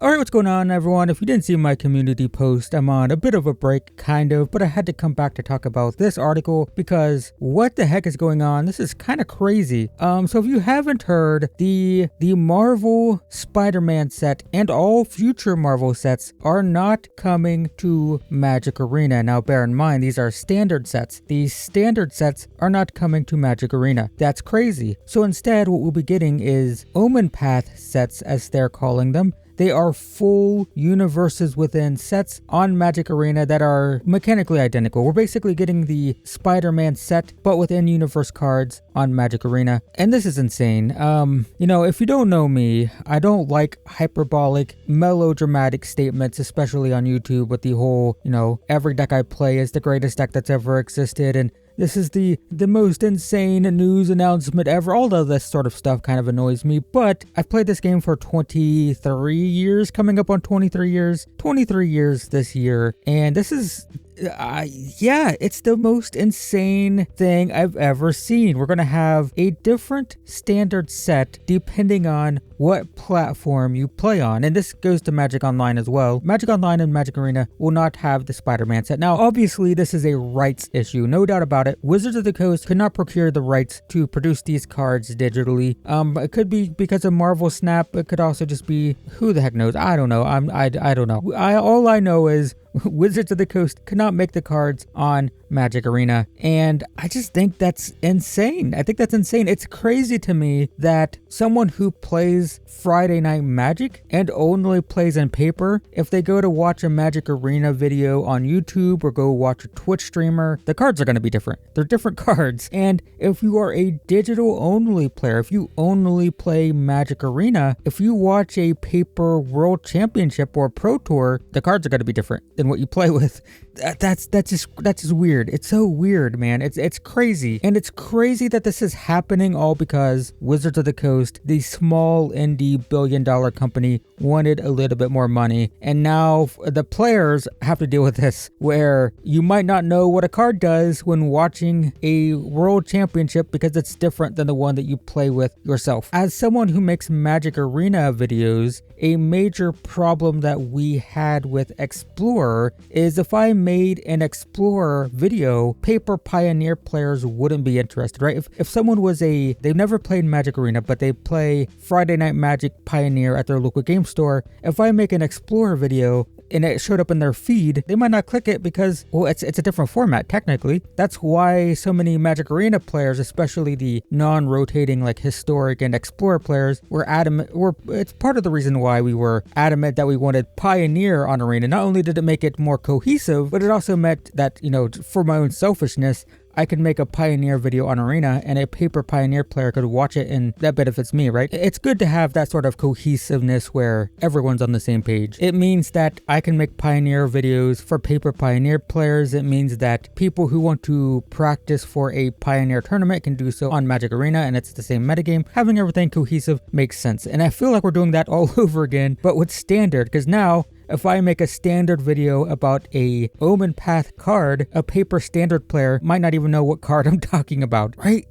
Alright, what's going on, everyone? If you didn't see my community post, I'm on a bit of a break, kind of, but I had to come back to talk about this article because what the heck is going on? This is kind of crazy. So if you haven't heard, the Marvel Spider-Man set and all future Marvel sets are not coming to Magic Arena. Now, bear in mind, these are standard sets. These standard sets are not coming to Magic Arena. That's crazy. So instead, what we'll be getting is Omen Path sets, as they're calling them. They are full universes within sets on Magic Arena that are mechanically identical. We're basically getting the Spider-Man set, but with in-universe cards on Magic Arena. And this is insane. If you don't know me, I don't like hyperbolic, melodramatic statements, especially on YouTube with the whole, every deck I play is the greatest deck that's ever existed. And this is the most insane news announcement ever. All of this sort of stuff kind of annoys me, but I've played this game for 23 years, coming up on 23 years. 23 years this year, and this is... it's the most insane thing I've ever seen. We're going to have a different standard set depending on what platform you play on. And this goes to Magic Online as well. Magic Online and Magic Arena will not have the Spider-Man set. Now, obviously, this is a rights issue. No doubt about it. Wizards of the Coast could not procure the rights to produce these cards digitally. It could be because of Marvel Snap. It could also just be, who the heck knows? I don't know. I don't know. All I know is Wizards of the Coast could not make the cards on Magic Arena, and I just think that's insane. It's crazy to me that someone who plays Friday Night Magic and only plays in paper, if they go to watch a Magic Arena video on YouTube or go watch a Twitch streamer, the cards are going to be different. They're different cards. And if you are a digital only player, if you only play Magic Arena, if you watch a paper World Championship or Pro Tour, the cards are going to be different than what you play with. That's just weird. It's so weird, man. It's crazy. And it's crazy that this is happening all because Wizards of the Coast, the small indie billion-dollar company, wanted a little bit more money. And now the players have to deal with this, where you might not know what a card does when watching a World Championship because it's different than the one that you play with yourself. As someone who makes Magic Arena videos, a major problem that we had with Explorer is if I made an Explorer video, paper Pioneer players wouldn't be interested, right? If someone was they've never played Magic Arena, but they play Friday Night Magic Pioneer at their local game store, if I make an Explorer video and it showed up in their feed, they might not click it because, well, it's a different format, technically. That's why so many Magic Arena players, especially the non-rotating like Historic and Explorer players, were adamant, it's part of the reason why we were adamant that we wanted Pioneer on Arena. Not only did it make it more cohesive, but it also meant that, for my own selfishness, I could make a Pioneer video on Arena and a paper Pioneer player could watch it, and that benefits me, right? It's good to have that sort of cohesiveness where everyone's on the same page. It means that I can make Pioneer videos for paper Pioneer players. It means that people who want to practice for a Pioneer tournament can do so on Magic Arena, and it's the same metagame. Having everything cohesive makes sense. And I feel like we're doing that all over again, but with standard, because now if I make a standard video about a Omen Path card, a paper standard player might not even know what card I'm talking about, right?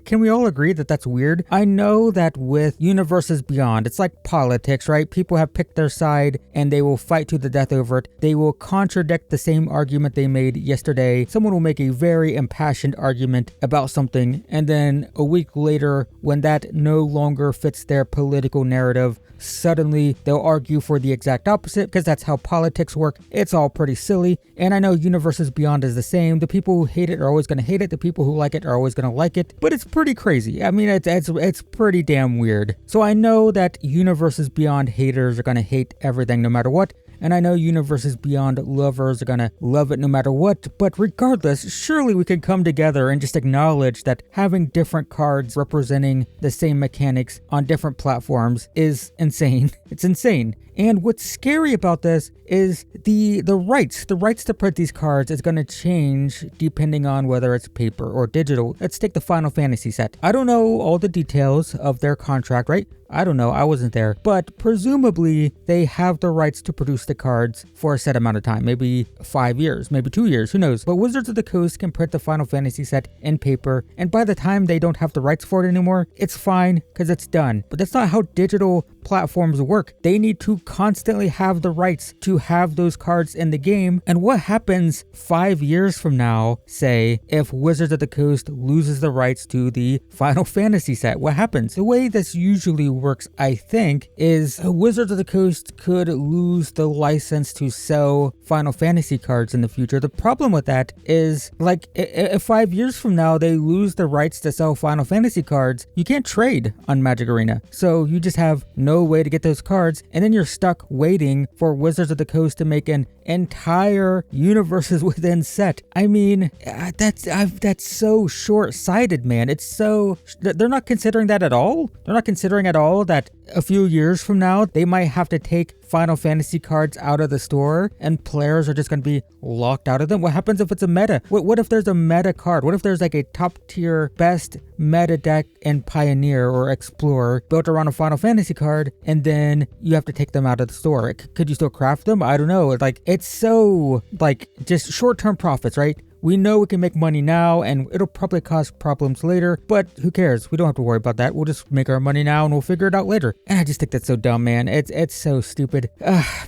Can we all agree that that's weird? I know that with Universes Beyond, it's like politics, right? People have picked their side and they will fight to the death over it. They will contradict the same argument they made yesterday. Someone will make a very impassioned argument about something, and then a week later, when that no longer fits their political narrative, suddenly they'll argue for the exact opposite because that's how politics work. It's all pretty silly. And I know Universes Beyond is the same. The people who hate it are always going to hate it. The people who like it are always going to like it. But it's pretty crazy. I mean, it's pretty damn weird. So I know that Universes Beyond haters are going to hate everything no matter what. And I know Universes Beyond lovers are gonna love it no matter what, but regardless, surely we could come together and just acknowledge that having different cards representing the same mechanics on different platforms is insane. It's insane. And what's scary about this is the rights to print these cards is going to change depending on whether it's paper or digital. Let's take the Final Fantasy set. I don't know all the details of their contract, right? I don't know, I wasn't there, but presumably they have the rights to produce the cards for a set amount of time, maybe 5 years, maybe 2 years, who knows. But Wizards of the Coast can print the Final Fantasy set in paper, and by the time they don't have the rights for it anymore, it's fine because it's done. But that's not how digital platforms work. They need to constantly have the rights to have those cards in the game. And what happens 5 years from now, say, if Wizards of the Coast loses the rights to the Final Fantasy set? What happens? The way this usually works, I think, is Wizards of the Coast could lose the license to sell Final Fantasy cards in the future. The problem with that is, like, if 5 years from now they lose the rights to sell Final Fantasy cards, you can't trade on Magic Arena. So you just have no way to get those cards, and then you're stuck waiting for Wizards of the Coast to make an entire universes within set. I mean, that's so short-sighted, man. It's so... They're not considering that at all? They're not considering at all that a few years from now, they might have to take Final Fantasy cards out of the store and players are just going to be locked out of them? What happens if it's a meta? What if there's a meta card? What if there's like a top tier best meta deck in Pioneer or Explorer built around a Final Fantasy card, and then you have to take them out of the store? Could you still craft them? I don't know. Like, it's so, like, just short-term profits, right? We know we can make money now and it'll probably cause problems later, but who cares? We don't have to worry about that. We'll just make our money now and we'll figure it out later. And I just think that's so dumb, man. It's so stupid.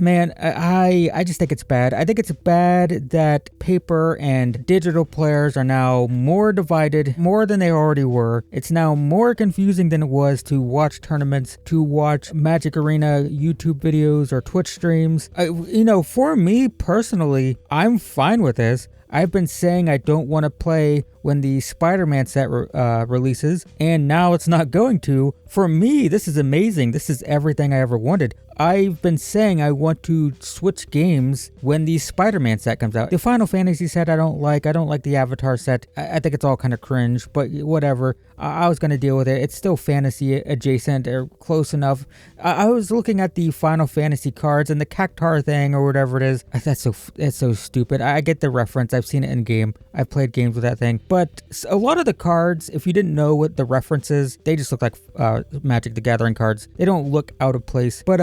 Man, I just think it's bad. I think it's bad that paper and digital players are now more divided, more than they already were. It's now more confusing than it was to watch tournaments, to watch Magic Arena YouTube videos or Twitch streams. For me personally, I'm fine with this. I've been saying I don't want to play when the Spider-Man set releases, and now it's not going to. For me, this is amazing. This is everything I ever wanted. I've been saying I want to switch games when the Spider-Man set comes out. The Final Fantasy set I don't like. I don't like the Avatar set. I think it's all kind of cringe, but whatever. I was going to deal with it. It's still fantasy adjacent or close enough. I was looking at the Final Fantasy cards and the Cactar thing or whatever it is. It's so stupid. I get the reference. I've seen it in game. I've played games with that thing. But a lot of the cards, if you didn't know what the reference is, they just look like Magic the Gathering cards. They don't look out of place. But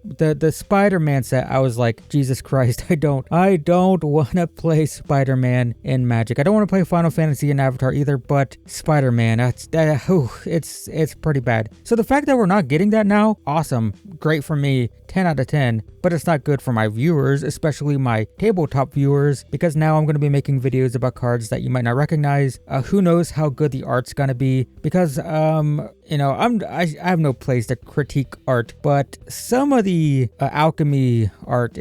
the Spider-Man set, I was like, Jesus Christ, I don't want to play Spider-Man in Magic. I don't want to play Final Fantasy and Avatar either, but Spider-Man, it's pretty bad. So the fact that we're not getting that now, awesome, great for me, 10 out of 10, but it's not good for my viewers, especially my tabletop viewers, because now I'm going to be making videos about cards that you might not recognize. Who knows how good the art's going to be, because I have no place to critique art, but some of the alchemy art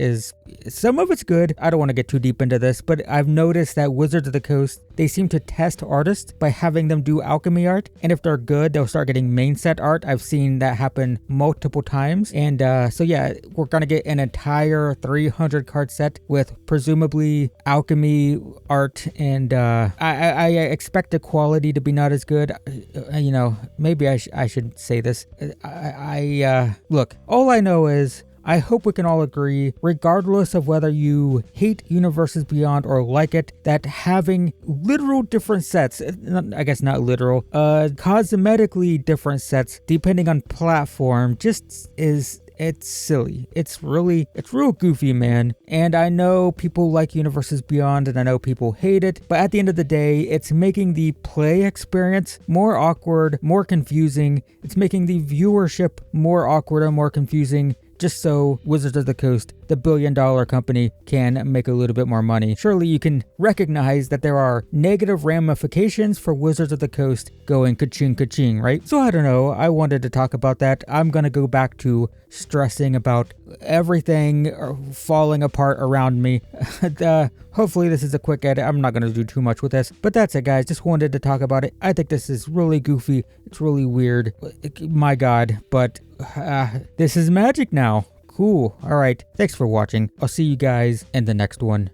some of it's good. I don't want to get too deep into this, but I've noticed that Wizards of the Coast, they seem to test artists by having them do alchemy art, and if they're good, they'll start getting main set art. I've seen that happen multiple times, and so yeah, we're gonna get an entire 300 card set with presumably alchemy art, and I expect the quality to be not as good. Maybe I should say this. Look, all I know is I hope we can all agree, regardless of whether you hate Universes Beyond or like it, that having literal different sets, I guess not literal, cosmetically different sets, depending on platform, it's silly. It's real goofy, man. And I know people like Universes Beyond and I know people hate it, but at the end of the day, it's making the play experience more awkward, more confusing. It's making the viewership more awkward and more confusing, just so Wizards of the Coast, the billion-dollar company, can make a little bit more money. Surely you can recognize that there are negative ramifications for Wizards of the Coast going ka-ching ka-ching, right? So I don't know, I wanted to talk about that. I'm gonna go back to stressing about everything falling apart around me. Hopefully this is a quick edit. I'm not gonna do too much with this, but that's it, guys. Just wanted to talk about it. I think this is really goofy. It's really weird. My God, but this is Magic now. Cool. All right. Thanks for watching. I'll see you guys in the next one.